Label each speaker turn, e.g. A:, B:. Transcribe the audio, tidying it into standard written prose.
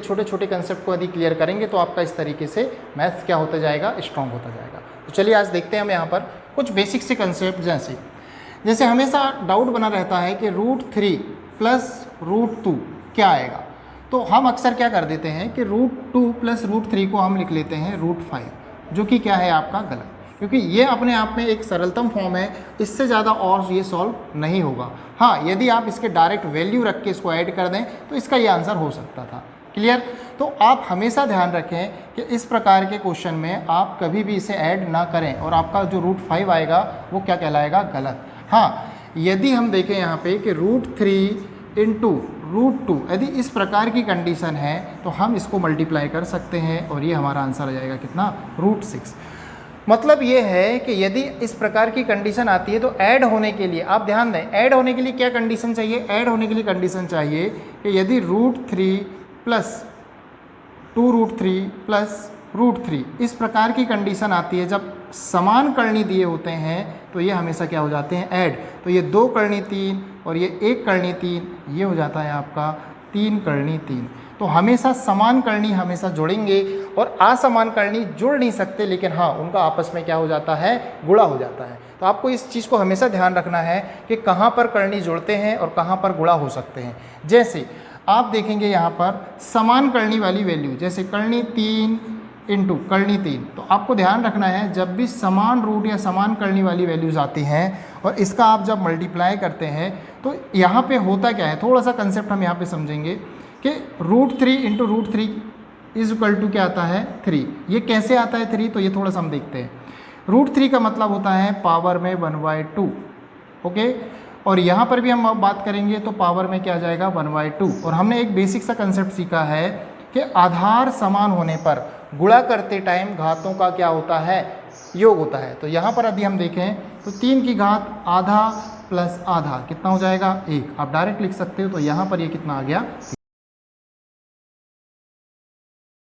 A: छोटे छोटे कंसेप्ट को यदि क्लियर करेंगे तो आपका इस तरीके से मैथ्स क्या होता जाएगा, स्ट्रॉन्ग होता जाएगा। तो चलिए आज देखते हैं हम यहाँ पर कुछ बेसिक से कंसेप्ट। जैसे हमेशा डाउट बना रहता है कि √3 प्लस √2 क्या आएगा, तो हम अक्सर क्या कर देते हैं कि √2 प्लस √3 को हम लिख लेते हैं √5, जो कि क्या है आपका गलत, क्योंकि ये अपने आप में एक सरलतम फॉर्म है, इससे ज़्यादा और ये सॉल्व नहीं होगा। हाँ, यदि आप इसके डायरेक्ट वैल्यू रख के इसको ऐड कर दें तो इसका ये आंसर हो सकता था। क्लियर? तो आप हमेशा ध्यान रखें कि इस प्रकार के क्वेश्चन में आप कभी भी इसे ऐड ना करें और आपका जो √5 आएगा वो क्या कहलाएगा, गलत। हाँ, यदि हम देखें यहाँ पे कि √3 इंटू √2 यदि इस प्रकार की कंडीशन है तो हम इसको मल्टीप्लाई कर सकते हैं और ये हमारा आंसर आ जाएगा कितना, √6। मतलब ये है कि यदि इस प्रकार की कंडीशन आती है तो ऐड होने के लिए आप ध्यान दें, ऐड होने के लिए क्या कंडीशन चाहिए, ऐड होने के लिए कंडीशन चाहिए कि यदि √3 प्लस 2√3 प्लस √3 इस प्रकार की कंडीशन आती है, जब समान करनी दिए होते हैं तो ये हमेशा क्या हो जाते हैं, ऐड। तो ये 2 करनी 3 और ये 1 करनी 3, ये हो जाता है आपका 3 करनी 3। तो हमेशा समान करनी हमेशा जोड़ेंगे और असमान करनी जुड़ नहीं सकते, लेकिन हाँ उनका आपस में क्या हो जाता है, गुणा हो जाता है। तो आपको इस चीज़ को हमेशा ध्यान रखना है कि कहाँ पर करनी जुड़ते हैं और कहाँ पर गुणा हो सकते हैं। जैसे आप देखेंगे यहाँ पर समान करनी वाली वैल्यू, जैसे करनी 3 इंटू करनी 3, तो आपको ध्यान रखना है जब भी समान रूट या समान करनी वाली वैल्यूज़ आती हैं और इसका आप जब मल्टीप्लाई करते हैं तो यहाँ पे होता क्या है, थोड़ा सा कंसेप्ट हम यहाँ पे समझेंगे कि √3 इंटू √3 इज इक्वल टू क्या आता है, 3। ये कैसे आता है 3, तो ये थोड़ा सा हम देखते हैं। √3 का मतलब होता है पावर में 1/2, ओके। और यहाँ पर भी हम बात करेंगे तो पावर में क्या आ जाएगा, 1/2। और हमने एक बेसिक सा कंसेप्ट सीखा है कि आधार समान होने पर गुणा करते टाइम घातों का क्या होता है, योग होता है। तो यहाँ पर यदि हम देखें तो 3 की घात आधा प्लस आधा कितना हो जाएगा, 1। आप डायरेक्ट लिख सकते हो, तो यहाँ पर ये कितना आ गया।